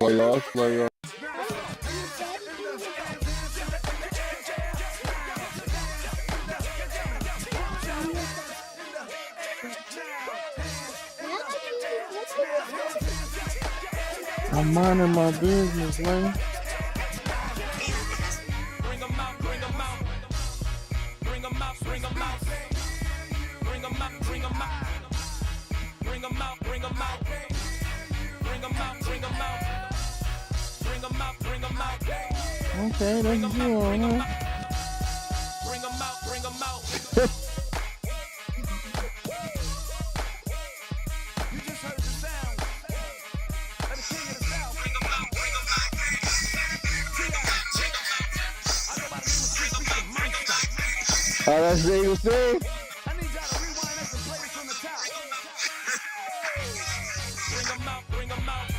Playoffs. I'm minding my business, man. Okay, that's you on, huh? Oh, that's the Eagles thing? I need y'all to rewind this and play this from the top. Bring them out.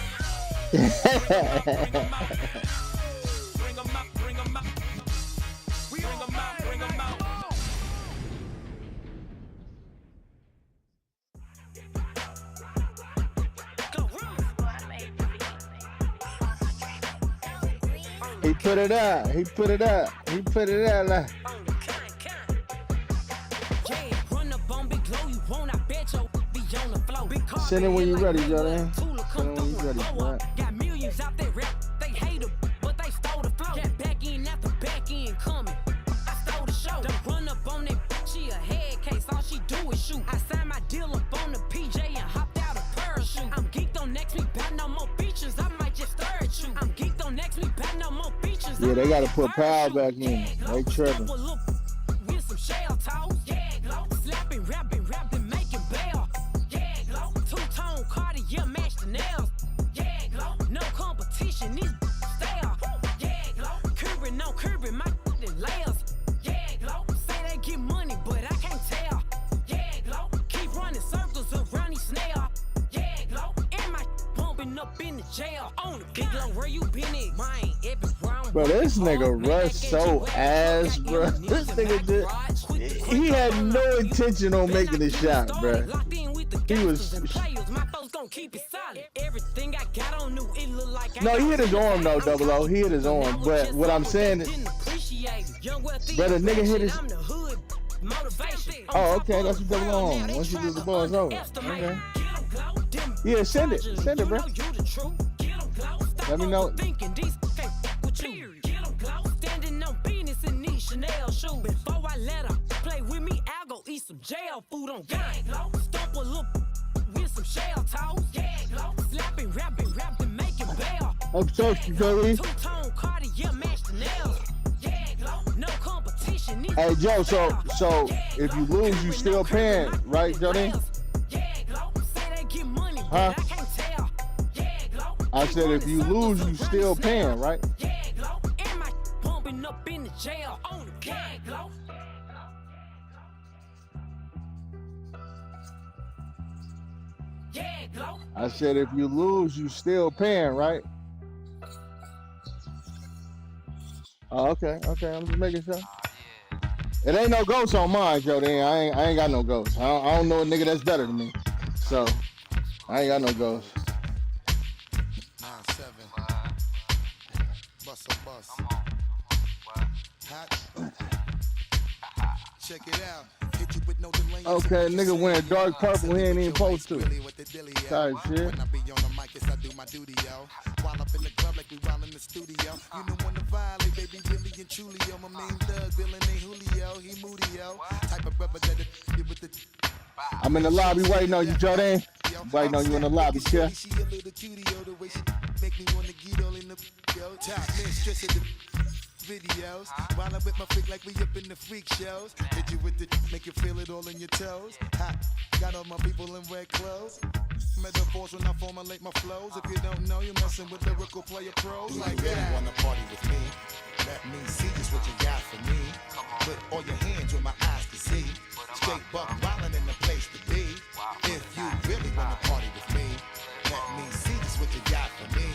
He put it out. Like. Send it when you're ready, Jordan. Send it when you're ready, right? Got millions out there, they hate them, but they stole the flow. Got back in after back in coming. I stole the show. Don't run up on that, she a head case, all she do is shoot. I signed my deal up on the PJ and hopped out a parachute. I'm geeked on next week, got no more features, I might just stir at you. I'm geeked on next week, got no more features. Yeah, they gotta put power back in. They tripping. With some shell toes, slapping, rapping, making bail. Two-tone Cartier match the nails. No competition, these stale. Curbing, no curbing, my layers. Say they get money, but I can't tell. Keep running circles around these snails. And my bumping up in the jail. On the big low, where you been at? Mine, every round. Bro, this nigga Russ so ass, bro. This nigga just, he had no intention on making the shot, bro. He was. No, he hit his arm though, Double O. He hit his arm. But what I'm saying is, but the nigga hit his. Oh, okay. That's what Double O on. Once you do the ball, it's over. Okay. Yeah, send it, bro. Let me know. Standing on business in these Chanel shoes. Before I let her play with me, I'll go eat some jail food on gang. Stomp a little with some shell toes. Slapping, rapping, making bail. I'm thirsty, Joey. Two-tone Cartier match the nails. No competition. Hey, Joe, so if you lose, you still paying, right, Jody? Huh? I said if you lose, you still paying, right? Up in the jail on the gang, I said if you lose, you still paying, right? Oh, okay. I'm just making sure. It ain't no ghost on mine, Jody. I ain't got no ghost. I don't know a nigga that's better than me, so I ain't got no ghost. 9-7. Bus. Check it out. Hit you with no delay. Okay, nigga wearing dark purple, he ain't even supposed to. Sorry, shit. When I be on the mic, I do my duty, yo. While up in the club like we while in the studio. You know when to violate, baby, really and truly, yo. My main thug, Bill and Julio, he moody, yo. Type of rubber that it with the. I'm in the lobby waiting on you, Jordan. Waiting on you in the lobby, yeah. She a little cutie, yo. The way she make me wanna get all in the, yo. Top mistress of the videos, while I'm with my freak like we up in the freak shows. Hit you with the make you feel it all in your toes. Hot, got all my people in red clothes. Metaphors when I formulate my flows. If you don't know, you're messing with lyrical player pros. Like that. You wanna party with me? Let me see just what you got for me. Put all your hands with my eyes to see. Straight buck wildin' in the place to be. If you really wanna party with me, let me see just what you got for me.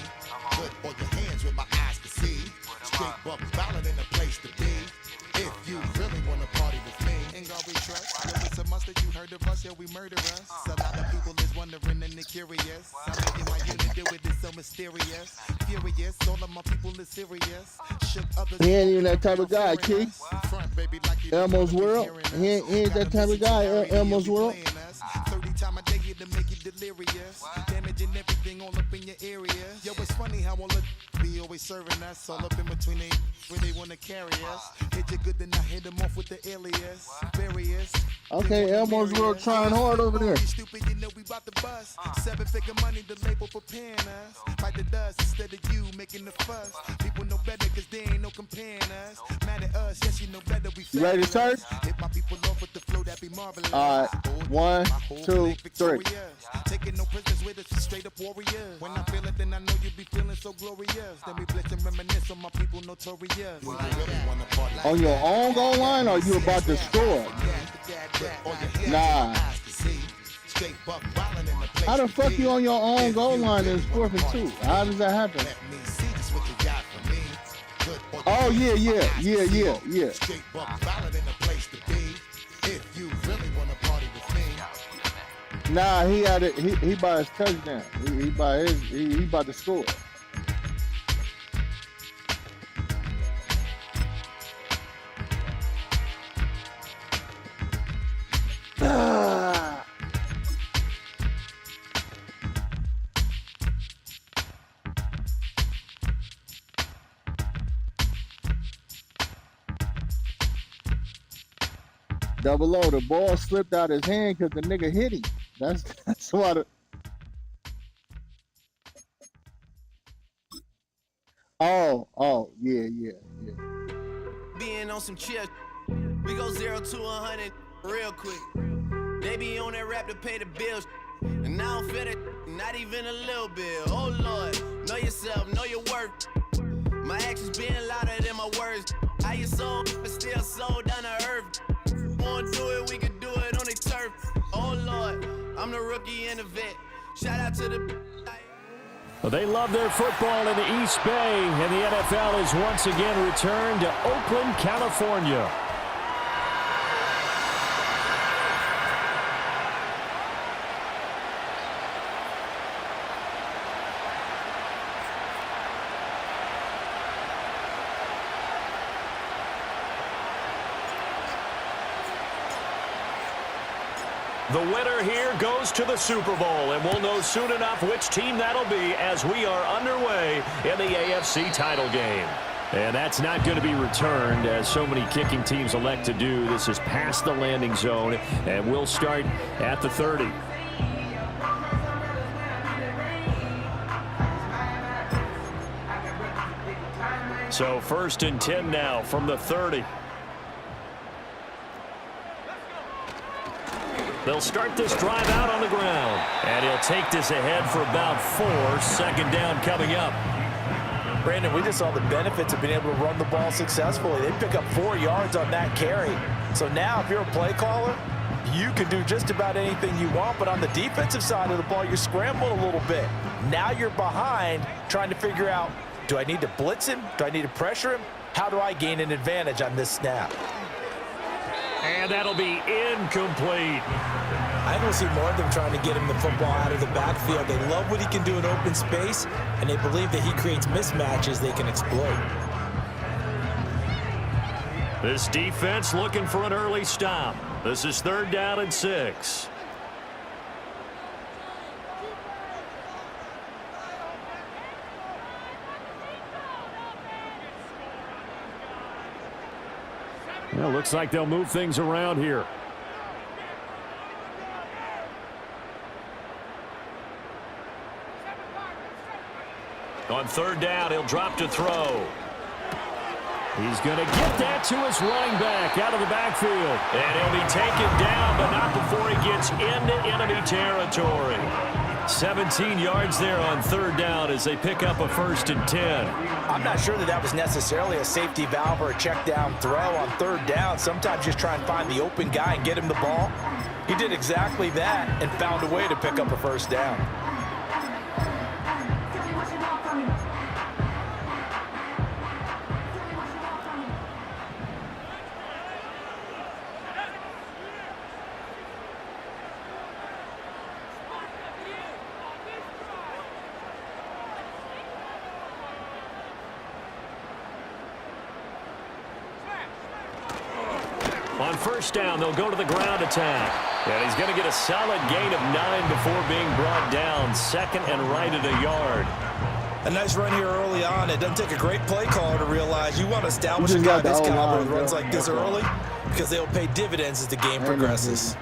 Put all your hands with my eyes to see. Straight buck wildin' in the place to be. If you really wanna party with me, ain't gonna be trust. If it's a must that you you heard of us, yeah, we murderers. A lot of people is wondering and they're curious. I mean, my unit do it is so mysterious. Furious, all of my people is serious. Shook others. He ain't even that type of guy, Key. Front, baby, like you Elmo's World. He ain't that type of guy, Elmo's World. 30 times a day to make you delirious. Damaging everything all up in your area. Yo, it's funny how all the be always serving us. All up in between they where they wanna carry us. Hit you good, then I hit them off with the alias. Various. Okay, Elmo's World trying hard over there. Stupid, you know we about to bust. 7-figure money, the label preparing us. Fight the dust instead of you making the fuss. People know better cause they ain't no comparing us. Mad at us, yes, you know better. We you ready to start? Hit my people off with the flow that be marvelous. All right, 1, 2, 3. Taking no prisoners with us, straight up warriors. When I feel it, then I know you be feeling so glorious. Then we blitz and reminisce on my people notorious. On your own goal line, or you about to score? Nah. How the fuck you on your own goal line and it's 4th and 2? How does that happen? Oh yeah. Nah, he had it. He by his touchdown. He about to score. Double O, the ball slipped out his hand because the nigga hit him. That's why the... Oh, yeah. Being on some chill, we go 0 to 100 real quick. They be on that rap to pay the bills, and I don't feel it, not even a little bit. Oh Lord, know yourself, know your worth. My actions being louder than my words. How you sold, but still sold down to earth. Wanna do it, we can do it on the turf. Oh Lord, I'm the rookie and the vet. Shout out to the... Well, they love their football in the East Bay, and the NFL has once again returned to Oakland, California. The winner here goes to the Super Bowl, and we'll know soon enough which team that'll be as we are underway in the AFC title game. And that's not going to be returned, as so many kicking teams elect to do. This is past the landing zone, and we'll start at the 30. So 1st and 10 now from the 30. They'll start this drive out on the ground. And he'll take this ahead for about 4. 2nd down coming up. Brandon, we just saw the benefits of being able to run the ball successfully. They pick up 4 yards on that carry. So now if you're a play caller, you can do just about anything you want. But on the defensive side of the ball, you're scrambling a little bit. Now you're behind trying to figure out, do I need to blitz him? Do I need to pressure him? How do I gain an advantage on this snap? And that'll be incomplete. I don't see more of them trying to get him the football out of the backfield. They love what he can do in open space, and they believe that he creates mismatches they can exploit. This defense looking for an early stop. This is 3rd down and 6. Well, looks like they'll move things around here. On 3rd down, he'll drop to throw. He's going to get that to his running back out of the backfield. And he'll be taken down, but not before he gets into enemy territory. 17 yards there on 3rd down as they pick up a 1st and 10. I'm not sure that was necessarily a safety valve or a check down throw on 3rd down. Sometimes just try and find the open guy and get him the ball. He did exactly that and found a way to pick up a 1st down. first down. They'll go to the ground attack. And he's going to get a solid gain of 9 before being brought down. Second and right at a yard. A nice run here early on. It doesn't take a great play caller to realize you want to establish a guy this caliber with runs like this early because they'll pay dividends as the game progresses.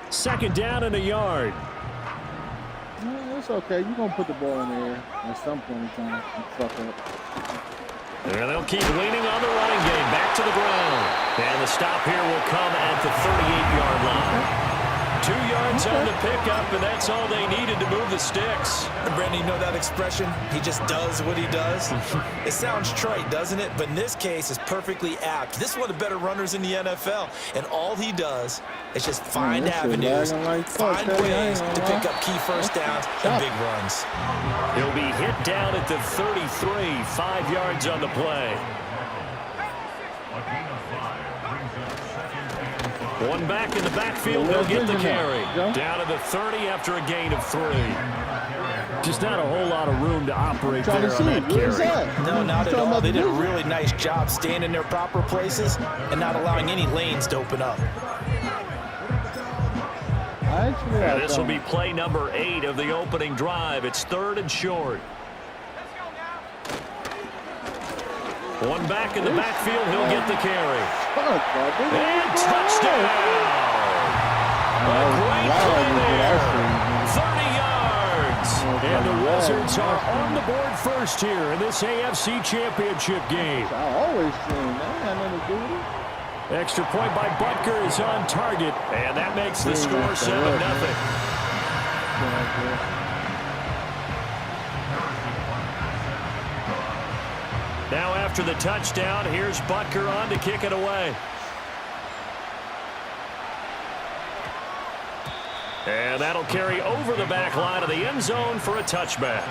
Second down and a yard. It's okay. You're going to put the ball in the air at some point in time and fuck up. And they'll keep leaning on the running game. Back to the ground. And the stop here will come at the 38-yard line. 2 yards on the pickup, and that's all they needed to move the sticks. And Brandon, you know that expression? He just does what he does. It sounds trite, doesn't it? But in this case, it's perfectly apt. This is one of the better runners in the NFL, and all he does is just find avenues, find ways to pick up key first downs and big runs. He'll be hit down at the 33, 5 yards on the play. One back in the backfield, they'll get the carry. Down to the 30 after a gain of 3. Just not a whole lot of room to operate there on that carry. No, not at all. They did a really nice job staying in their proper places and not allowing any lanes to open up. And this will be play number 8 of the opening drive. It's 3rd and short. One back in the backfield, he'll get the carry. And touchdown! A great play there. 30 yards. And the Wizards are on the board first here in this AFC Championship game. I always say, man, nothing to do with it. Extra point by Butker is on target, and that makes the score 7-0. Now after the touchdown, here's Butker on to kick it away. And that'll carry over the back line of the end zone for a touchback.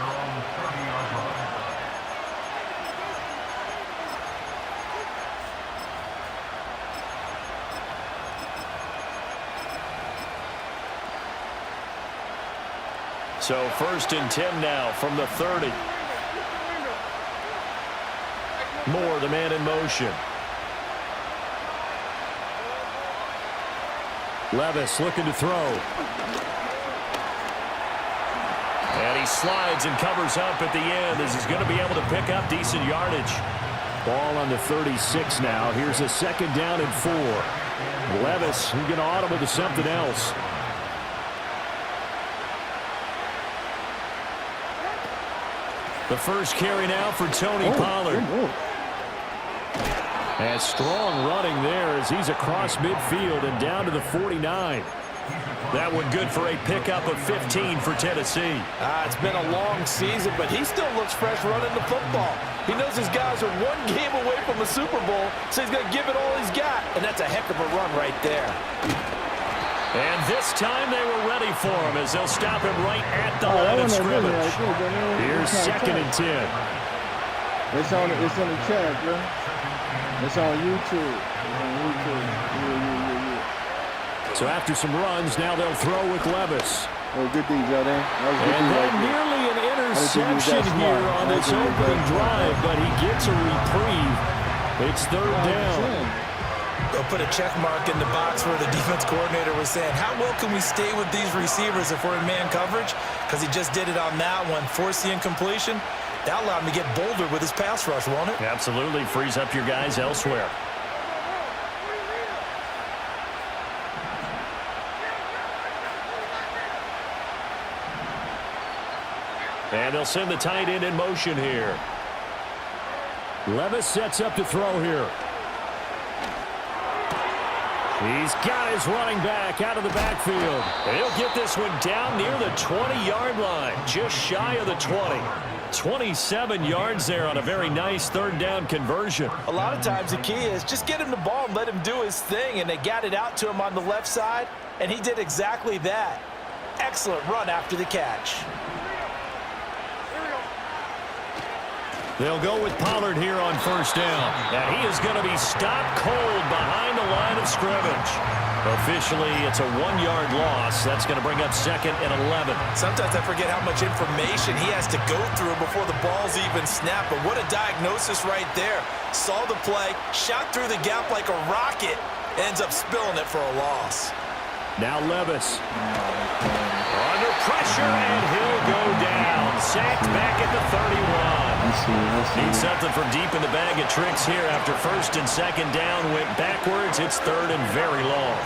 So 1st and 10 now from the 30. Moore, the man in motion. Levis looking to throw. And he slides and covers up at the end as he's going to be able to pick up decent yardage. Ball on the 36 now. Here's a 2nd down and 4. Levis, he's going to audible to something else. The first carry now for Tony Pollard. And strong running there as he's across midfield and down to the 49. That one good for a pickup of 15 for Tennessee. It's been a long season, but he still looks fresh running the football. He knows his guys are one game away from a Super Bowl, so he's going to give it all he's got. And that's a heck of a run right there. And this time they were ready for him as they'll stop him right at the line of scrimmage. Here's 2nd and 10. It's on the chat, bro. It's on YouTube. So after some runs, now they'll throw with Levis. Oh, good D, Jordan. And then nearly an interception here on this opening drive, but he gets a reprieve. It's 3rd down. They'll put a check mark in the box where the defense coordinator was saying, how well can we stay with these receivers if we're in man coverage? Because he just did it on that one, force the incompletion. That allowed him to get bolder with his pass rush, won't it? Absolutely. Frees up your guys elsewhere. And they'll send the tight end in motion here. Levis sets up to throw here. He's got his running back out of the backfield. And he'll get this one down near the 20-yard line, just shy of the 20. 27 yards there on a very nice 3rd down conversion. A lot of times the key is just get him the ball and let him do his thing, and they got it out to him on the left side, and he did exactly that. Excellent run after the catch. They'll go with Pollard here on 1st down. And he is going to be stopped cold behind the line of scrimmage. Officially, it's a 1-yard loss. That's going to bring up 2nd and 11. Sometimes I forget how much information he has to go through before the ball's even snapped. But what a diagnosis right there. Saw the play, shot through the gap like a rocket, ends up spilling it for a loss. Now Levis. Under pressure, and he'll go down. Sacked back at the 31. Needs something from deep in the bag of tricks here after first and second down. Went backwards. It's third and very long.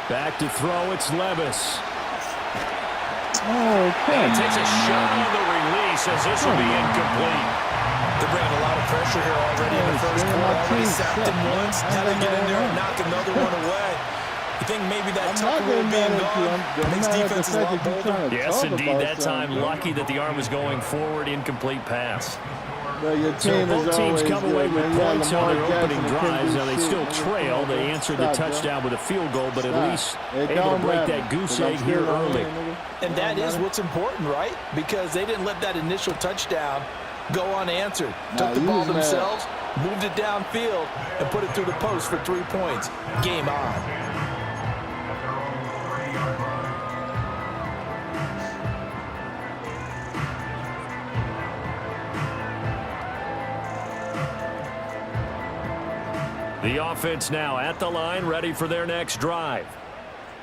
Back to throw. It's Levis. And takes a shot on the release as this will be incomplete. They're bringing a lot of pressure here already in the first quarter. Already sacked him once. Now they get in there and knock another one away. You think maybe that tuck rule being gone makes defenses a lot bolder? Yes, indeed. That time, lucky that the arm was going forward. Incomplete pass. So both teams come away with points on their opening drives. Now they still trail. They answered the touchdown with a field goal, but at least able to break that goose egg here early. And that is what's important, right? Because they didn't let that initial touchdown go unanswered. Took the ball themselves, moved it downfield, and put it through the post for 3 points. Game on. The offense now at the line, ready for their next drive.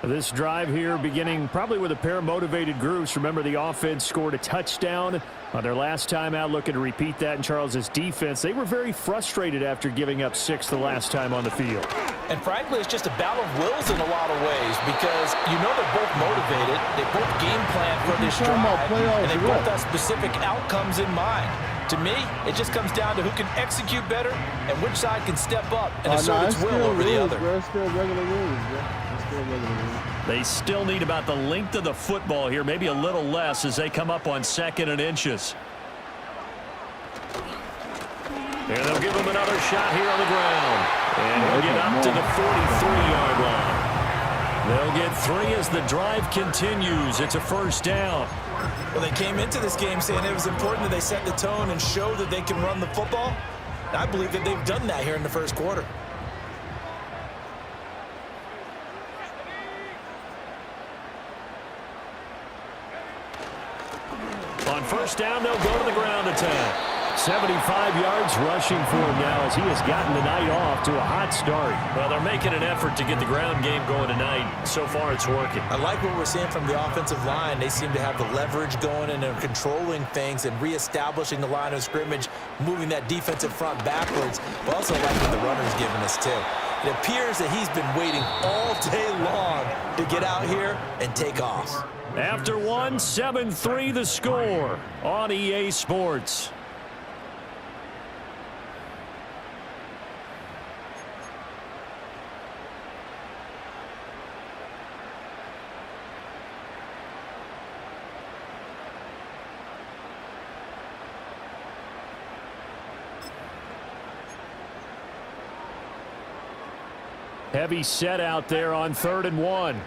This drive here beginning probably with a pair of motivated groups. Remember, the offense scored a touchdown on their last time out, looking to repeat that in Charles's defense. They were very frustrated after giving up 6 the last time on the field. And frankly, it's just a battle of wills in a lot of ways because you know they're both motivated. They both game plan for this drive, and they both have specific outcomes in mind. To me, it just comes down to who can execute better and which side can step up and assert its will over the other. They still need about the length of the football here, maybe a little less as they come up on 2nd and inches. And they'll give him another shot here on the ground. And he'll get up to the 43-yard line. They'll get 3 as the drive continues. It's a first down. Well, they came into this game saying it was important that they set the tone and show that they can run the football. And I believe that they've done that here in the first quarter. On first down, they'll go to the ground attack. 75 yards rushing for him now as he has gotten the night off to a hot start. Well, they're making an effort to get the ground game going tonight. So far, it's working. I like what we're seeing from the offensive line. They seem to have the leverage going and they're controlling things and reestablishing the line of scrimmage, moving that defensive front backwards. But also like what the runner's giving us, too. It appears that he's been waiting all day long to get out here and take off. After 1, 7-3 the score on EA Sports. Heavy set out there on 3rd and 1.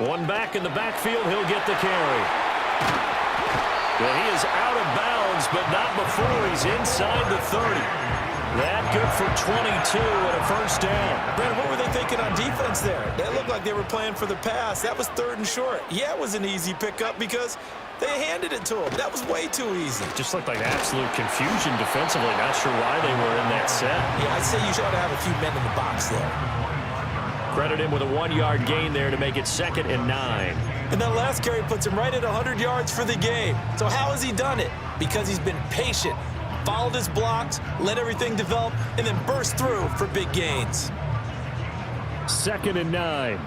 One back in the backfield. He'll get the carry. Well, he is out of bounds, but not before he's inside the 30. That good for 22 and a first down. Brent, what were they thinking on defense there? They looked like they were playing for the pass. That was 3rd and short. Yeah, it was an easy pickup because they handed it to him. That was way too easy. Just looked like absolute confusion defensively. Not sure why they were in that set. Yeah, I'd say you should have a few men in the box there. Credit him with a 1-yard gain there to make it 2nd and 9. And that last carry puts him right at 100 yards for the game. So how has he done it? Because he's been patient, followed his blocks, let everything develop, and then burst through for big gains. 2nd and 9.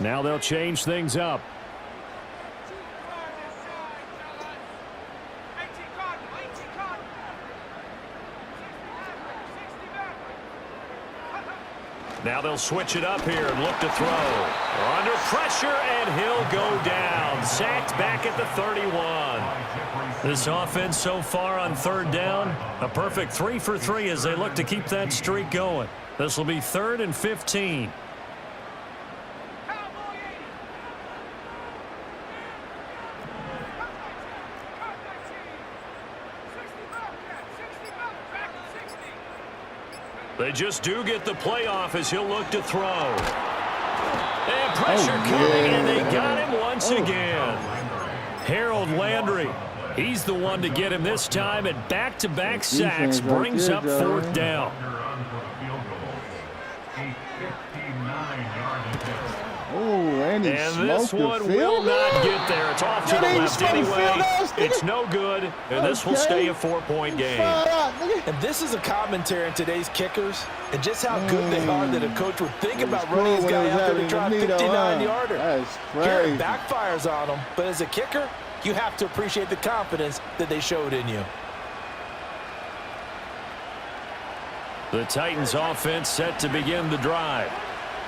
Now they'll change things up. Now they'll switch it up here and look to throw. Under pressure, and he'll go down. Sacked back at the 31. This offense so far on 3rd down, a perfect 3 for 3 as they look to keep that streak going. This will be 3rd and 15. They just do get the playoff as he'll look to throw. And pressure coming, and they got him once again. Harold Landry, he's the one to get him this time, and back-to-back sacks brings up 4th down. And this one will not get there. It's off to the left anyway. It's no good, and this will stay a 4-point game. And this is a commentary on today's kickers and just how good they are that a coach would think about running his guy out there to try a 59-yarder. That's Here crazy. it backfires on him, but as a kicker, you have to appreciate the confidence that they showed in you. The Titans offense set to begin the drive.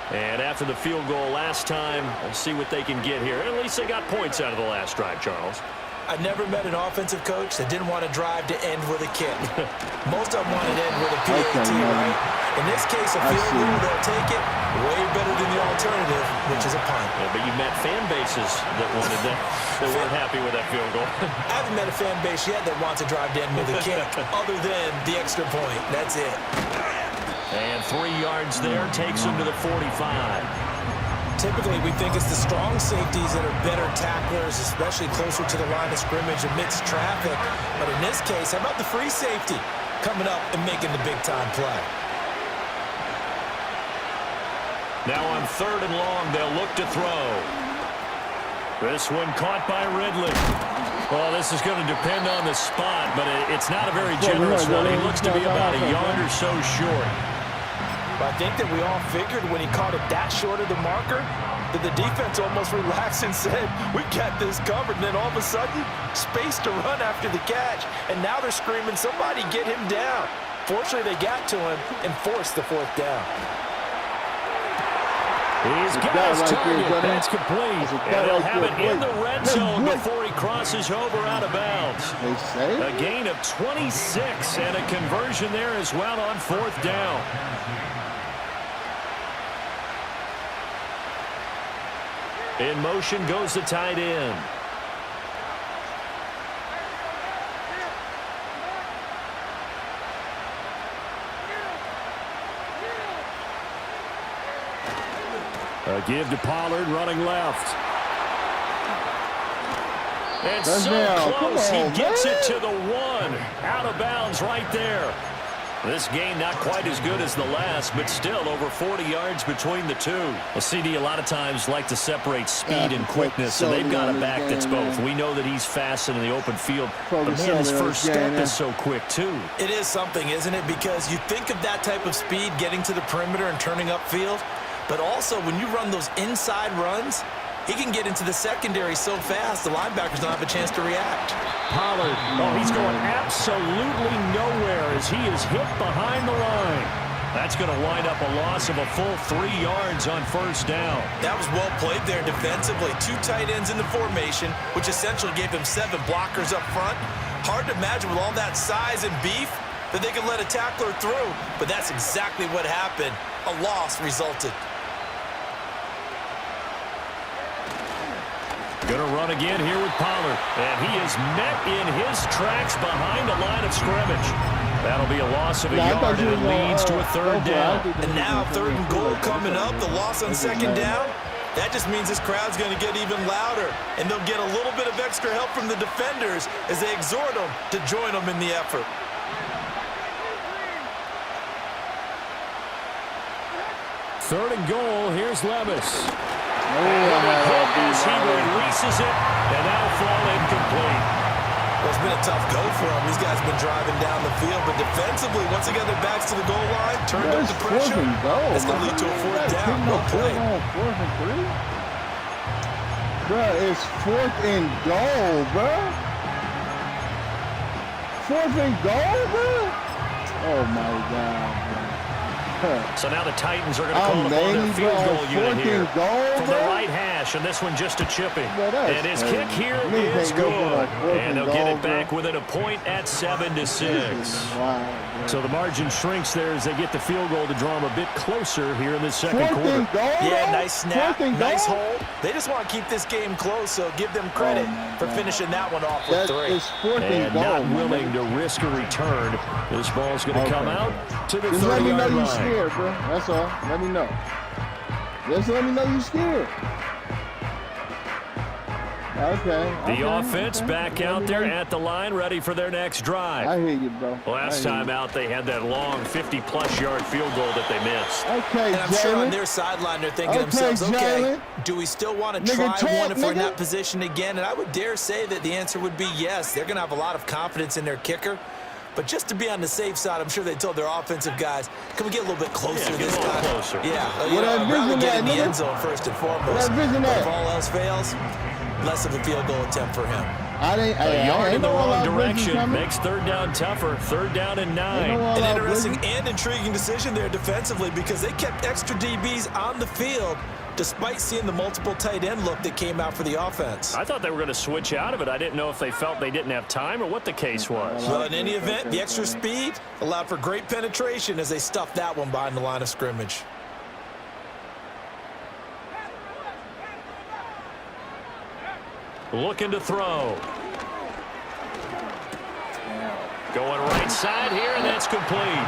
And after the field goal last time, we'll see what they can get here. At least they got points out of the last drive, Charles. I never met an offensive coach that didn't want to drive to end with a kick. Most of them wanted to end with a PAT, right? In this case, a field goal, they'll take it way better than the alternative, which is a punt. Yeah, but you met fan bases that wanted that, that weren't happy with that field goal. I haven't met a fan base yet that wants to drive to end with a kick, other than the extra point. That's it. And 3 yards there takes him to the 45. Typically, we think it's the strong safeties that are better tacklers, especially closer to the line of scrimmage amidst traffic. But in this case, how about the free safety coming up and making the big-time play? Now on 3rd and long, they'll look to throw. This one caught by Ridley. Well, this is going to depend on the spot, but it's not a very generous one. He looks to be about a yard or so short. But I think that we all figured when he caught it that short of the marker that the defense almost relaxed and said, we got this covered. And then all of a sudden, space to run after the catch. And now they're screaming, somebody get him down. Fortunately, they got to him and forced the 4th down. He's got his target. That's complete. And they'll have it in the red zone before he crosses over out of bounds. A gain of 26 and a conversion there as well on 4th down. In motion goes the tight end. A give to Pollard running left. And so close, he gets it to the 1. Out of bounds right there. This game not quite as good as the last, but still over 40 yards between the two. Well, CD a lot of times like to separate speed and quickness, and they've got a back that's both. We know that he's fast in the open field, but man, his first step is so quick too. It is something, isn't it? Because you think of that type of speed getting to the perimeter and turning upfield, but also when you run those inside runs, he can get into the secondary so fast the linebackers don't have a chance to react. Pollard, oh, he's going absolutely nowhere as he is hit behind the line. That's going to wind up a loss of a full 3 yards on 1st down. That was well played there defensively. 2 tight ends in the formation, which essentially gave them 7 blockers up front. Hard to imagine with all that size and beef that they could let a tackler through, but that's exactly what happened. A loss resulted. Going to run again here with Pollard. And he is met in his tracks behind the line of scrimmage. That'll be a loss of a yard, and it leads to a 3rd down. And now 3rd and goal coming up. The loss on 2nd down. That just means this crowd's going to get even louder. And they'll get a little bit of extra help from the defenders as they exhort them to join them in the effort. Third and goal. Here's Levis. As he releases it, and that'll fall incomplete. Well, it's been a tough go for him. These guys have been driving down the field, but defensively, once they got their backs to the goal line, turned up the pressure, it's going to lead to a 4th down. No play. 4th and 3? Bro, it's 4th and goal, bro. 4th and goal, bro? Oh, my God, bro. So now the Titans are going to call upon their field goal unit here from the right hash, and this one just a chipping. And his kick here is good. And they'll get it back within a point at 7-6. Wow, so the margin shrinks there as they get the field goal to draw them a bit closer here in the second quarter. Yeah, nice snap, nice hold. They just want to keep this game close, so give them credit for finishing that one off with 3. And not willing to risk a return. This ball's going to come out to the 30-yard line. Here, bro. That's all. Let me know. Just let me know you're scared. Okay. The offense back out there at the line, ready for their next drive. I hear you, bro. Last time out, they had that long 50-plus yard field goal that they missed. Okay, and I'm sure on their sideline they're thinking to themselves, okay, do we still want to try one if we're in that position again? And I would dare say that the answer would be yes. They're going to have a lot of confidence in their kicker. But just to be on the safe side, I'm sure they told their offensive guys, can we get a little bit closer this time? Closer. Yeah, I'd rather get in the end zone first and foremost. But if all else fails, less of a field goal attempt for him. A yard in the wrong direction makes third down tougher. Third down and 9. An interesting and intriguing decision there defensively because they kept extra DBs on the field despite seeing the multiple tight end look that came out for the offense. I thought they were going to switch out of it. I didn't know if they felt they didn't have time or what the case was. Well, in any event, the extra speed allowed for great penetration as they stuffed that one behind the line of scrimmage. Looking to throw. Going right side here, and that's complete.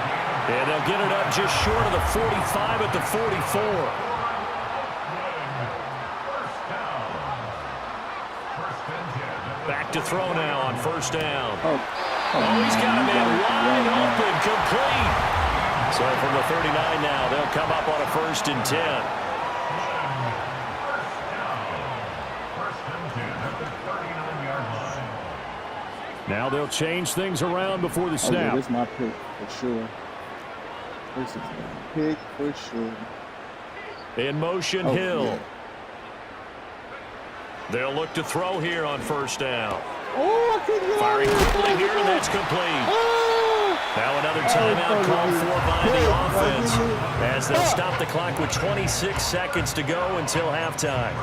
And they'll get it up just short of the 45 at the 44. Back to throw now on first down. He's got a man wide open, complete. So from the 39 now, they'll come up on a 1st and 10. Now they'll change things around before the snap. This is my pick for sure. This is my pick for sure. In motion, Hill. Yeah. They'll look to throw here on first down. Oh, I couldn't get Firing quickly here, and that's complete. Now another timeout called for by the offense as they'll stop the clock with 26 seconds to go until halftime.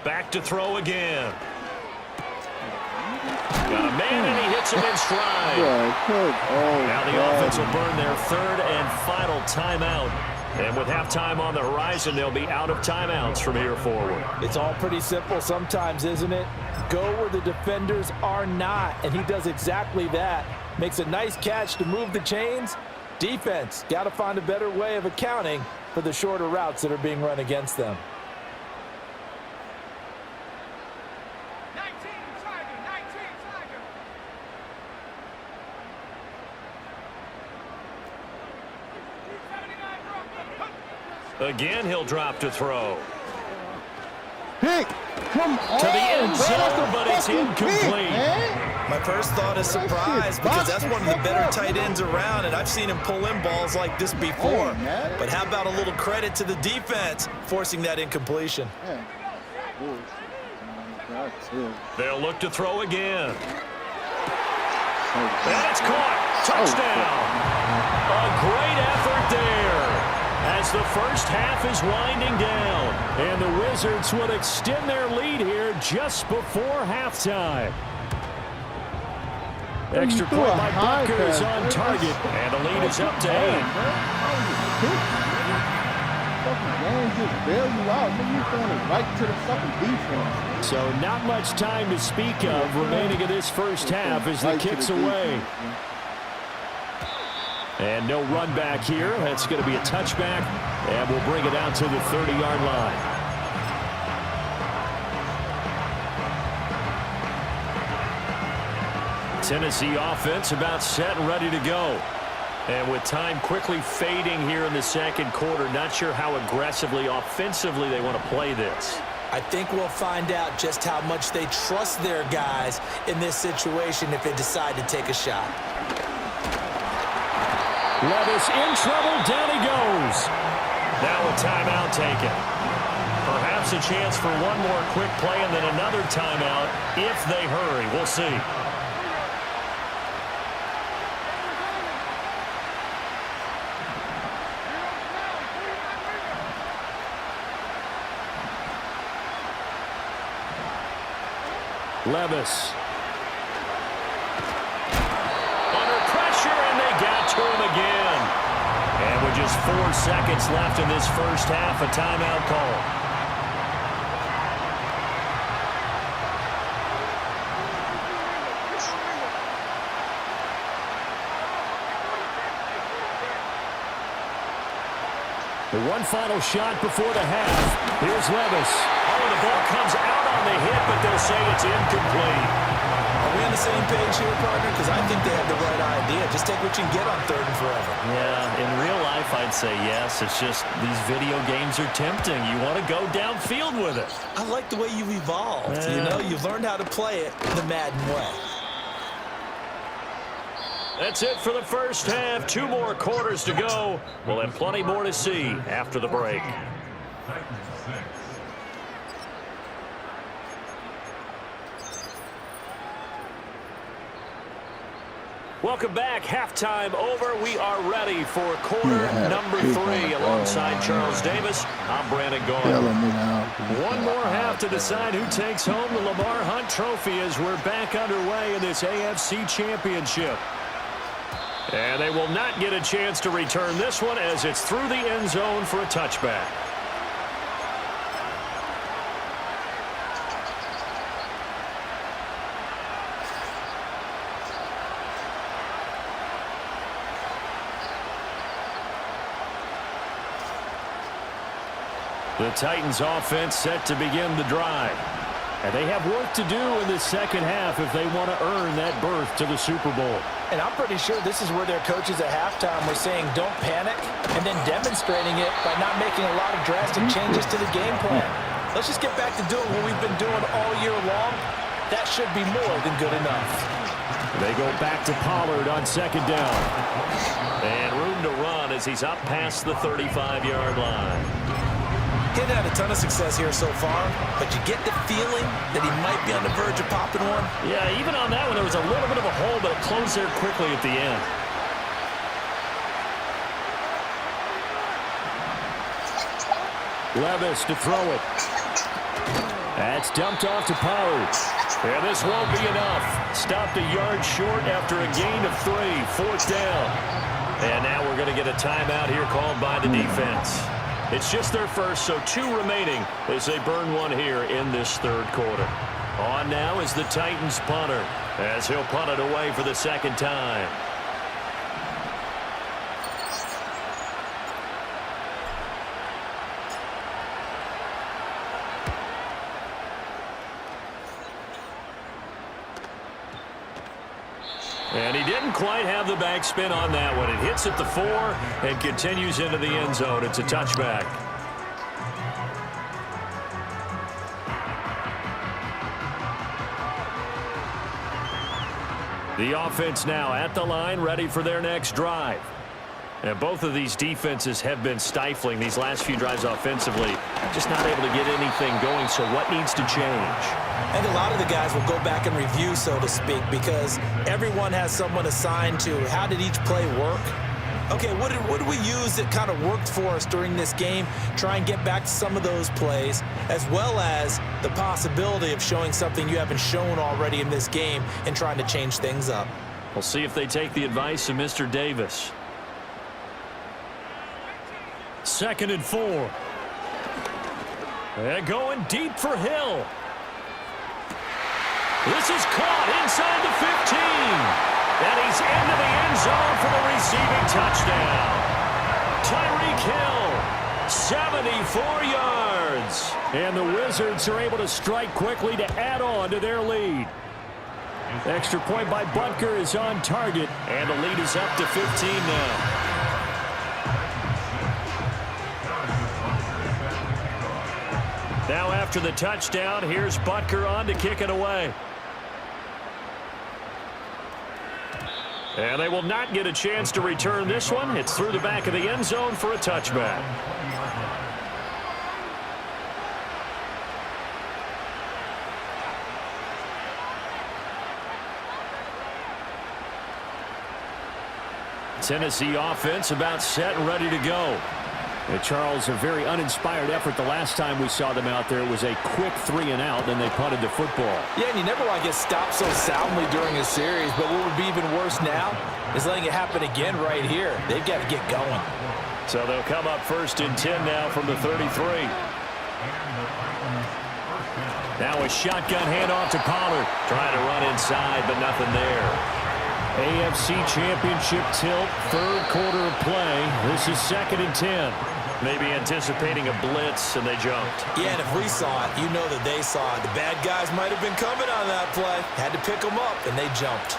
Back to throw again. Got a man, and he hits him in stride. Now the offense will burn their third and final timeout. And with halftime on the horizon, they'll be out of timeouts from here forward. It's all pretty simple sometimes, isn't it? Go where the defenders are not, and he does exactly that. Makes a nice catch to move the chains. Defense, got to find a better way of accounting for the shorter routes that are being run against them. Again, he'll drop to throw. Pick, come on. To the end zone, but it's incomplete. My first thought is surprise because that's one of the better tight ends around, and I've seen him pull in balls like this before. But how about a little credit to the defense forcing that incompletion? They'll look to throw again. That's caught. Touchdown. A great effort there as the first half is winding down. And the Wizards would extend their lead here just before halftime. Extra point by Butker is on target, and the lead is up to 8. So not much time to speak of remaining in this first half as the kick's away. And no run back here. That's going to be a touchback, and we'll bring it out to the 30-yard line. Tennessee offense about set and ready to go. And with time quickly fading here in the second quarter, not sure how aggressively, offensively they want to play this. I think we'll find out just how much they trust their guys in this situation if they decide to take a shot. Levis in trouble, down he goes. Now a timeout taken. Perhaps a chance for one more quick play and then another timeout if they hurry. We'll see. Levis. Under pressure, and they got to him again. And with just 4 seconds left in this first half, a timeout call. The one final shot before the half. Here's Levis. Oh, the ball comes out on the hit, but they'll say it's incomplete. Are we on the same page here, partner? Because I think they have the right idea. Just take what you can get on 3rd and forever. Yeah, in real life, I'd say yes. It's just these video games are tempting. You want to go downfield with it. I like the way you've evolved. You know, you've learned how to play it the Madden way. That's it for the first half. 2 more quarters to go. We'll have plenty more to see after the break. Welcome back. Halftime over. We are ready for quarter number 3 alongside Charles Davis. I'm Brandon Gaughan. One more half to decide who takes home the Lamar Hunt Trophy as we're back underway in this AFC Championship. And they will not get a chance to return this one as it's through the end zone for a touchback. The Titans offense set to begin the drive. And they have work to do in the second half if they want to earn that berth to the Super Bowl. And I'm pretty sure this is where their coaches at halftime were saying don't panic and then demonstrating it by not making a lot of drastic changes to the game plan. Let's just get back to doing what we've been doing all year long. That should be more than good enough. They go back to Pollard on 2nd down. And room to run as he's up past the 35-yard line. He's had a ton of success here so far, but you get the feeling that he might be on the verge of popping one. Yeah, even on that one, there was a little bit of a hole, but it closed there quickly at the end. Levis to throw it. That's dumped off to Pollard. And this won't be enough. Stopped a yard short after a gain of 3, 4th down. And now we're going to get a timeout here called by the defense. It's just their first, so 2 remaining as they burn one here in this 3rd quarter. On now is the Titans punter as he'll punt it away for the 2nd time. And he didn't quite have the backspin on that one. It hits at the 4 and continues into the end zone. It's a touchback. The offense now at the line, ready for their next drive. And both of these defenses have been stifling these last few drives offensively. Just not able to get anything going, so what needs to change? And a lot of the guys will go back and review, so to speak, because everyone has someone assigned to how did each play work. Okay, what did we use that kind of worked for us during this game? Try and get back to some of those plays, as well as the possibility of showing something you haven't shown already in this game and trying to change things up. We'll see if they take the advice of Mr. Davis. 2nd and 4. They're going deep for Hill. This is caught inside the 15. And he's into the end zone for the receiving touchdown. Tyreek Hill, 74 yards. And the Wizards are able to strike quickly to add on to their lead. Extra point by Butker is on target. And the lead is up to 15 now. Now after the touchdown, here's Butker on to kick it away. And they will not get a chance to return this one. It's through the back of the end zone for a touchback. Tennessee offense about set and ready to go. And Charles, a very uninspired effort the last time we saw them out there. It was a quick 3-and-out, then they punted the football. Yeah, and you never want to get stopped so soundly during a series, but what would be even worse now is letting it happen again right here. They've got to get going. So they'll come up 1st and 10 now from the 33. Now a shotgun handoff to Pollard. Trying to run inside, but nothing there. AFC Championship tilt, 3rd quarter of play. This is 2nd and 10. Maybe anticipating a blitz, and they jumped. Yeah, and if we saw it, you know that they saw it. The bad guys might have been coming on that play. Had to pick them up, and they jumped.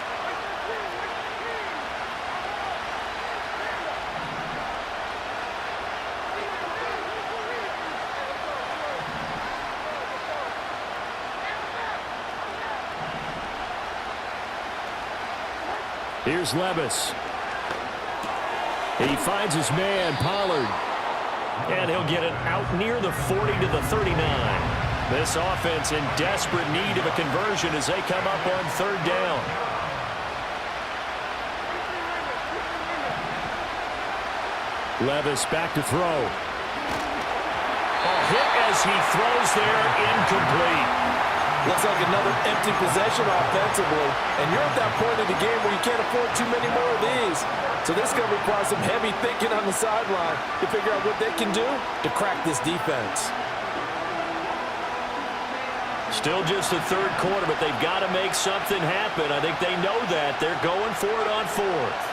Here's Levis. He finds his man, Pollard. And he'll get it out near the 40 to the 39. This offense in desperate need of a conversion as they come up on 3rd down. Levis back to throw. A hit as he throws there, incomplete. Looks like another empty possession offensively. And you're at that point of the game where you can't afford too many more of these. So this is going to require some heavy thinking on the sideline to figure out what they can do to crack this defense. Still just the 3rd quarter, but they've got to make something happen. I think they know that. They're going for it on 4th.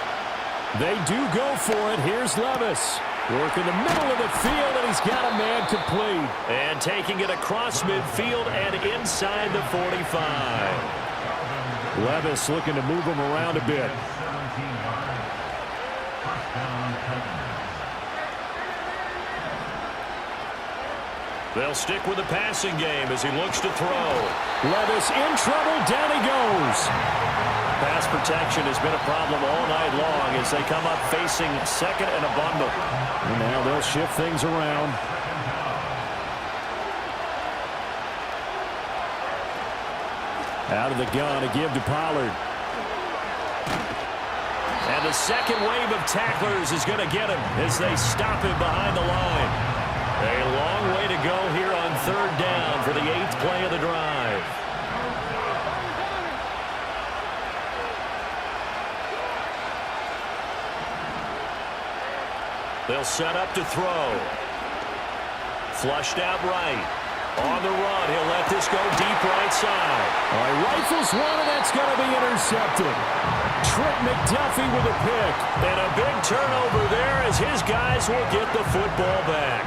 They do go for it. Here's Levis. Work in the middle of the field, and he's got a man complete. And taking it across midfield and inside the 45. Levis looking to move him around a bit. They'll stick with the passing game as he looks to throw. Levis in trouble. Down he goes. Pass protection has been a problem all night long as they come up facing 2nd and a bundle. And now they'll shift things around. Out of the gun, a give to Pollard. And the second wave of tacklers is going to get him as they stop him behind the line. A long way to go here on 3rd down for the 8th play of the drive. They'll set up to throw. Flushed out right. On the run, he'll let this go deep right side. All right, rifles one, and that's going to be intercepted. Trent McDuffie with a pick. And a big turnover there as his guys will get the football back.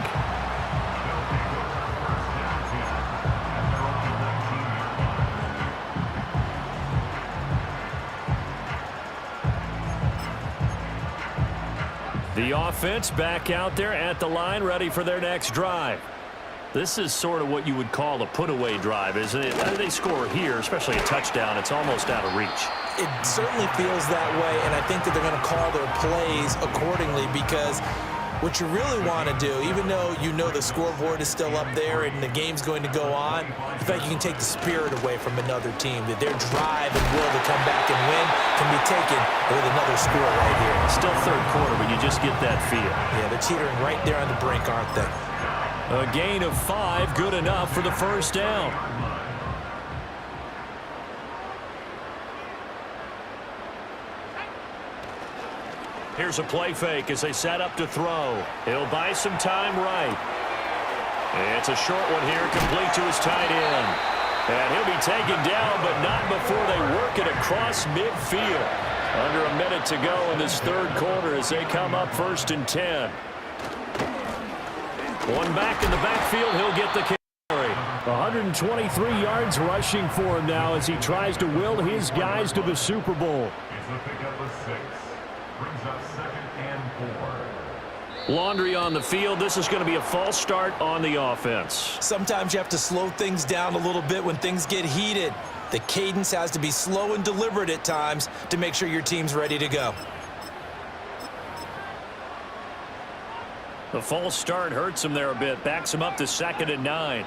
The offense back out there at the line, ready for their next drive. This is sort of what you would call a put-away drive, isn't it? They score here, especially a touchdown. It's almost out of reach. It certainly feels that way, and I think that they're going to call their plays accordingly because what you really want to do, even though you know the scoreboard is still up there and the game's going to go on, in fact, you can take the spirit away from another team, that their drive and will to come back and win can be taken with another score right here. Still 3rd quarter, but you just get that feel. Yeah, they're teetering right there on the brink, aren't they? A gain of 5, good enough for the 1st down. Here's a play fake as they set up to throw. He'll buy some time right. It's a short one here, complete to his tight end. And he'll be taken down, but not before they work it across midfield. Under a minute to go in this 3rd quarter as they come up 1st and 10. One back in the backfield, he'll get the carry. 123 yards rushing for him now as he tries to will his guys to the Super Bowl. It's a pickup of 6. Brings up 2nd and 4. Laundry on the field. This is going to be a false start on the offense. Sometimes you have to slow things down a little bit when things get heated. The cadence has to be slow and deliberate at times to make sure your team's ready to go. The false start hurts him there a bit. Backs him up to 2nd and 9.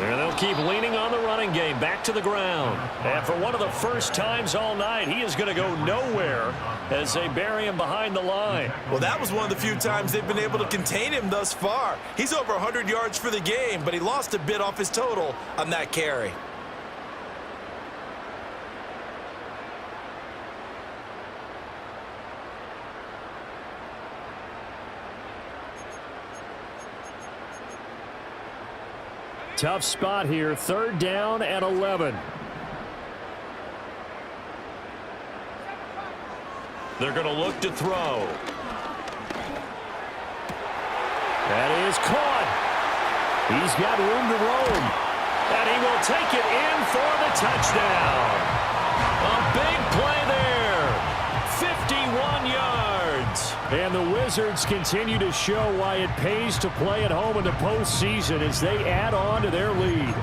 And they'll keep leaning on the running game, back to the ground. And for one of the first times all night, he is going to go nowhere as they bury him behind the line. Well, that was one of the few times they've been able to contain him thus far. He's over 100 yards for the game, but he lost a bit off his total on that carry. Tough spot here, 3rd down and 11. They're going to look to throw. That is caught. He's got room to roam. And he will take it in for the touchdown. A big play there. 51 yards. And the Wizards continue to show why it pays to play at home in the postseason as they add on to their lead.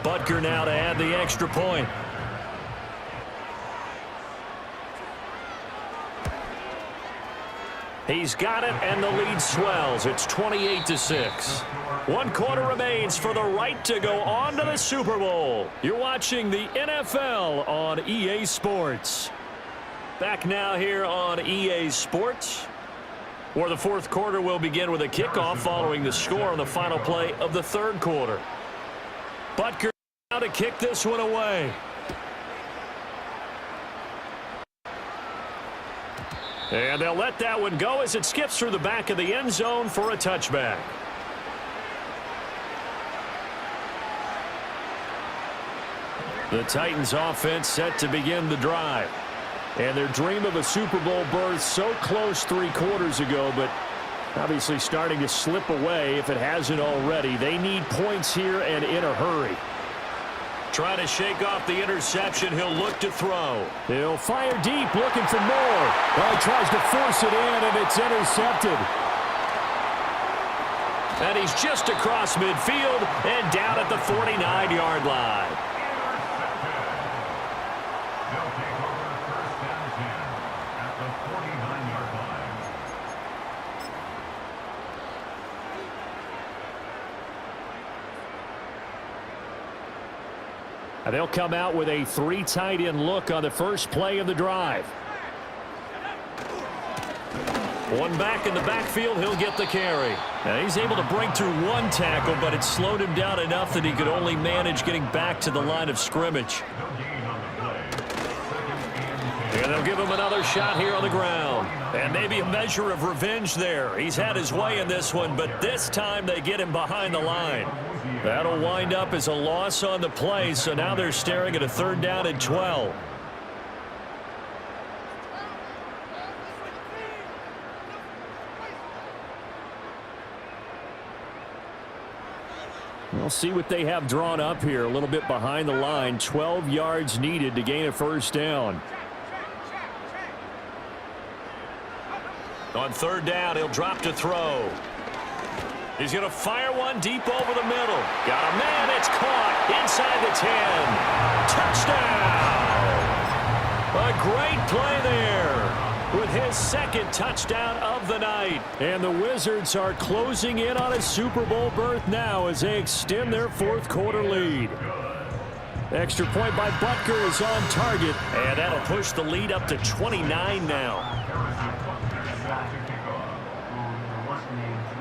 Butker now to add the extra point. He's got it, and the lead swells. It's 28-6. 1 quarter remains for the right to go on to the Super Bowl. You're watching the NFL on EA Sports. Back now here on EA Sports, where the 4th quarter will begin with a kickoff following the score on the final play of the 3rd quarter. Butker now to kick this one away. And they'll let that one go as it skips through the back of the end zone for a touchback. The Titans offense set to begin the drive. And their dream of a Super Bowl berth so close 3 quarters ago, but obviously starting to slip away if it hasn't already. They need points here and in a hurry. Trying to shake off the interception. He'll look to throw. He'll fire deep, looking for more. Well, he tries to force it in, and it's intercepted. And he's just across midfield and down at the 49-yard line. And they'll come out with a 3 tight end look on the first play of the drive. One back in the backfield, he'll get the carry. Now he's able to break through 1 tackle, but it slowed him down enough that he could only manage getting back to the line of scrimmage. And they'll give him another shot here on the ground. And maybe a measure of revenge there. He's had his way in this one, but this time they get him behind the line. That'll wind up as a loss on the play, so now they're staring at a 3rd down and 12. We'll see what they have drawn up here. A little bit behind the line. 12 yards needed to gain a 1st down. On 3rd down, he'll drop to throw. He's going to fire one deep over the middle. Got a man. It's caught inside the 10. Touchdown. A great play there with his 2nd touchdown of the night. And the Wizards are closing in on a Super Bowl berth now as they extend their 4th quarter lead. Extra point by Butker is on target, and that'll push the lead up to 29 now.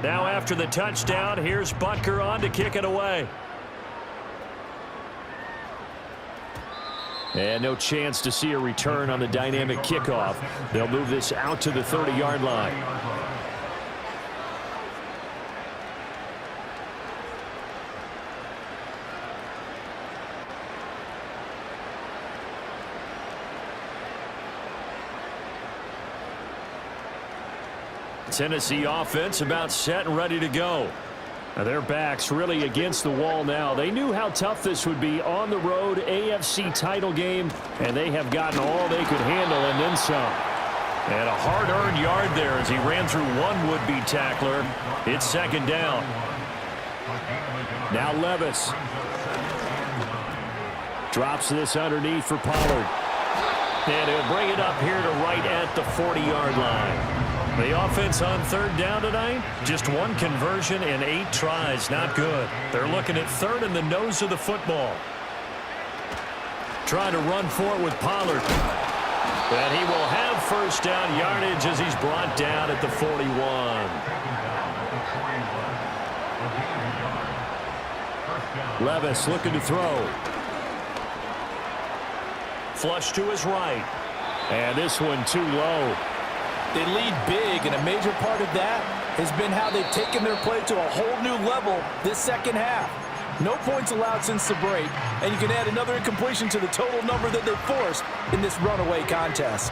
Now after the touchdown, here's Butker on to kick it away. And no chance to see a return on the dynamic kickoff. They'll move this out to the 30-yard line. Tennessee offense about set and ready to go. Now their backs really against the wall now. They knew how tough this would be on the road, AFC title game, and they have gotten all they could handle and then some. And a hard-earned yard there as he ran through one would-be tackler. It's 2nd down. Now Levis drops this underneath for Pollard. And he'll bring it up here to right at the 40-yard line. The offense on third down tonight, just one conversion and 8 tries. Not good. They're looking at third in the nose of the football. Trying to run for it with Pollard. And he will have first down yardage as he's brought down at the 41. Levis looking to throw. Flush to his right. And this one too low. They lead big, and a major part of that has been how they've taken their play to a whole new level this second half. No points allowed since the break, and you can add another incompletion to the total number that they forced in this runaway contest.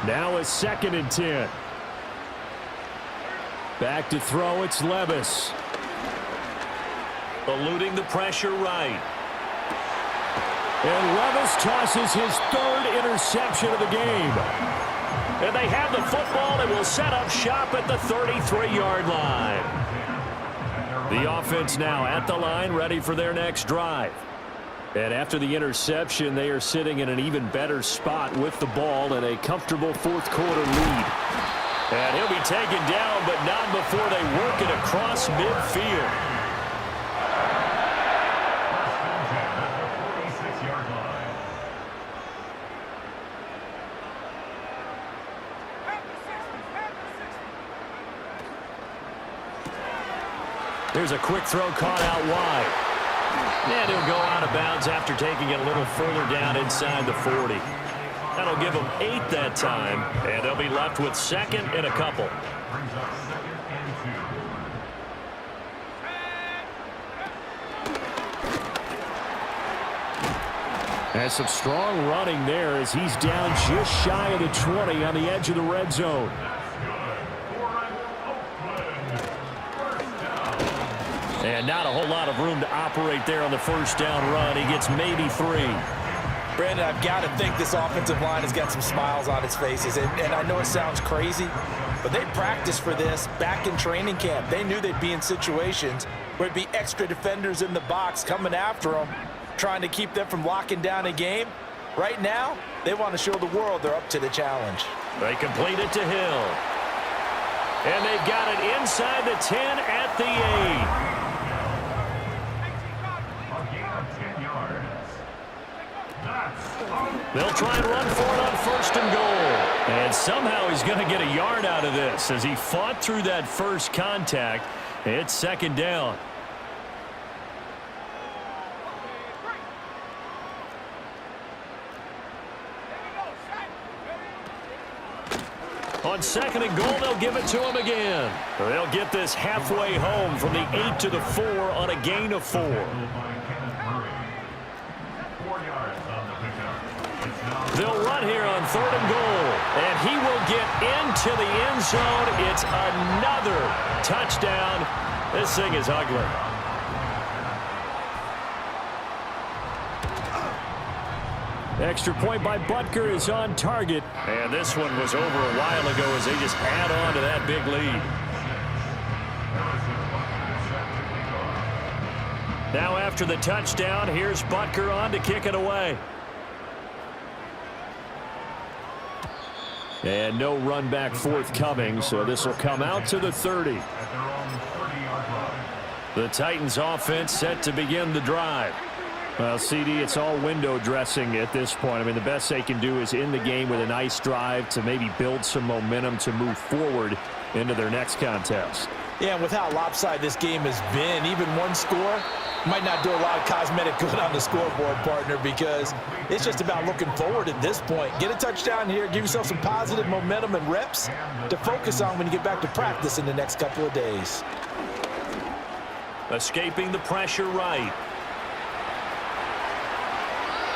Now a 2nd and 10. Back to throw, it's Levis. Eluding the pressure right. And Levis tosses his 3rd interception of the game. And they have the football and will set up shop at the 33-yard line. The offense now at the line, ready for their next drive. And after the interception, they are sitting in an even better spot with the ball and a comfortable 4th quarter lead. And he'll be taken down, but not before they work it across midfield. Here's a quick throw caught out wide. And he'll go out of bounds after taking it a little further down inside the 40. That'll give them 8 that time, and they'll be left with 2nd and a couple. And some strong running there as he's down just shy of the 20 on the edge of the red zone. And not a whole lot of room to operate there on the first down run. He gets maybe 3. Brandon, I've got to think this offensive line has got some smiles on its faces. And I know it sounds crazy, but they practiced for this back in training camp. They knew they'd be in situations where it'd be extra defenders in the box coming after them, trying to keep them from locking down a game. Right now, they want to show the world they're up to the challenge. They complete it to Hill. And they've got it inside the 10 at the 8. They'll try and run for it on 1st and goal. And somehow he's going to get a yard out of this as he fought through that first contact. It's 2nd down. On 2nd and goal, they'll give it to him again. They'll get this halfway home from the 8 to the 4 on a gain of 4. They'll run here on 3rd and goal, and he will get into the end zone. It's another touchdown. This thing is ugly. Extra point by Butker is on target, and this one was over a while ago as they just add on to that big lead. Now after the touchdown, here's Butker on to kick it away. And no run back forthcoming, so this will come out to the 30. The Titans offense set to begin the drive. Well, CD, it's all window dressing at this point. I mean, the best they can do is end the game with a nice drive to maybe build some momentum to move forward into their next contest. Yeah, and with how lopsided this game has been, even one score might not do a lot of cosmetic good on the scoreboard, partner, because it's just about looking forward at this point. Get a touchdown here, give yourself some positive momentum and reps to focus on when you get back to practice in the next couple of days. Escaping the pressure right.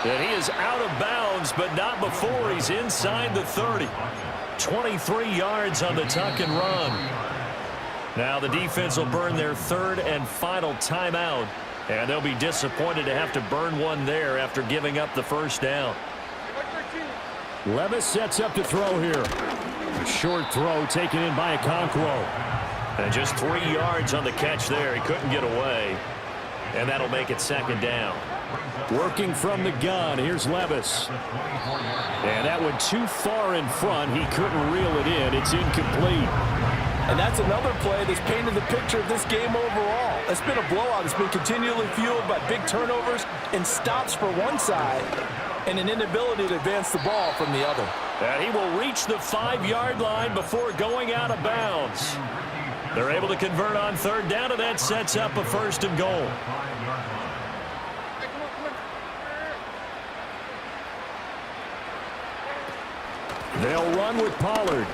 And he is out of bounds, but not before he's inside the 30. 23 yards on the tuck and run. Now the defense will burn their 3rd and final timeout. And they'll be disappointed to have to burn one there after giving up the first down. Levis sets up to throw here. A short throw taken in by Okonkwo. And just 3 yards on the catch there. He couldn't get away. And that'll make it 2nd down. Working from the gun, here's Levis. And that one too far in front. He couldn't reel it in. It's incomplete. And that's another play that's painted the picture of this game overall. It's been a blowout. It's been continually fueled by big turnovers and stops for one side and an inability to advance the ball from the other. And he will reach the 5-yard line before going out of bounds. They're able to convert on third down, and that sets up a 1st and goal. They'll run with Pollard.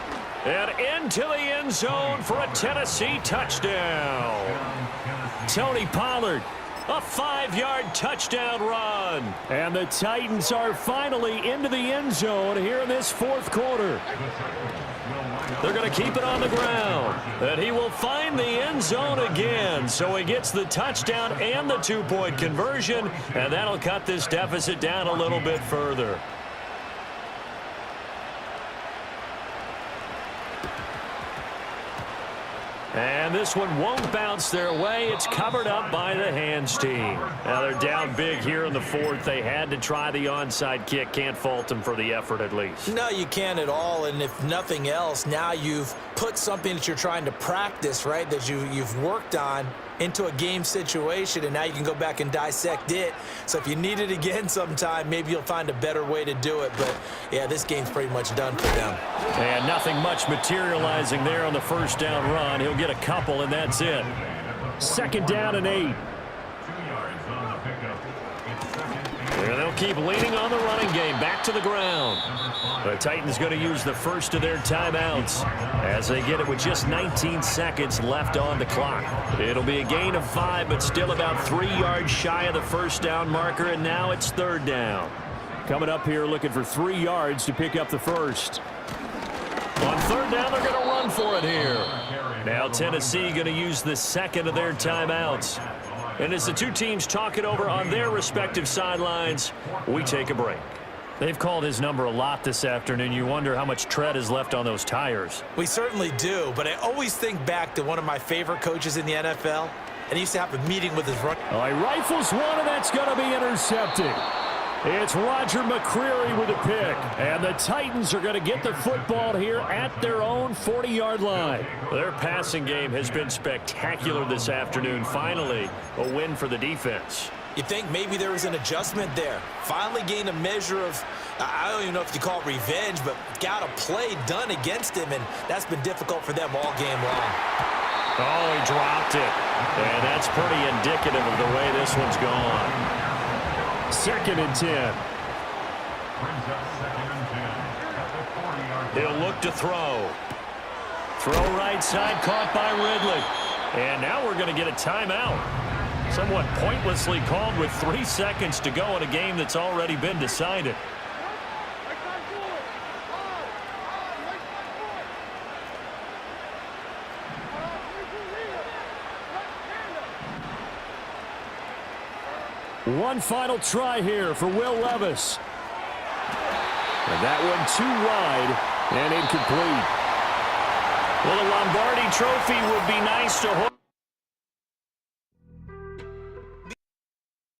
And into the end zone for a Tennessee touchdown. Tony Pollard, a 5-yard touchdown run. And the Titans are finally into the end zone here in this 4th quarter. They're going to keep it on the ground. And he will find the end zone again. So he gets the touchdown and the 2-point conversion. And that'll cut this deficit down a little bit further. And this one won't bounce their way. It's covered up by the hands team. Now they're down big here in the 4th. They had to try the onside kick. Can't fault them for the effort at least. No, you can't at all. And if nothing else, now you've put something that you're trying to practice, right, that you've worked on into a game situation, and now you can go back and dissect it. So if you need it again sometime, maybe you'll find a better way to do it. But, yeah, this game's pretty much done for them. And nothing much materializing there on the 1st down run. He'll get a couple, and that's it. 2nd down and 8. And they'll keep leaning on the running game. Back to the ground. The Titans going to use the first of their timeouts as they get it with just 19 seconds left on the clock. It'll be a gain of 5, but still about 3 yards shy of the 1st down marker, and now it's 3rd down. Coming up here looking for 3 yards to pick up the 1st. On 3rd down, they're going to run for it here. Now Tennessee going to use the 2nd of their timeouts. And as the two teams talk it over on their respective sidelines, we take a break. They've called his number a lot this afternoon. You wonder how much tread is left on those tires. We certainly do, but I always think back to one of my favorite coaches in the NFL, and he used to have a meeting with his run. Oh, he rifles one, and that's going to be intercepted. It's Roger McCreary with a pick, and the Titans are going to get the football here at their own 40-yard line. Their passing game has been spectacular this afternoon. Finally, a win for the defense. You think maybe there was an adjustment there. Finally gained a measure of, I don't even know if you call it revenge, but got a play done against him, and that's been difficult for them all game long. Oh, he dropped it. And that's pretty indicative of the way this one's gone. 2nd and 10. He'll look to throw. Throw right side, caught by Ridley. And now we're going to get a timeout. Somewhat pointlessly called with 3 seconds to go in a game that's already been decided. One final try here for Will Levis. And that one too wide and incomplete. Well, the Lombardi Trophy would be nice to hook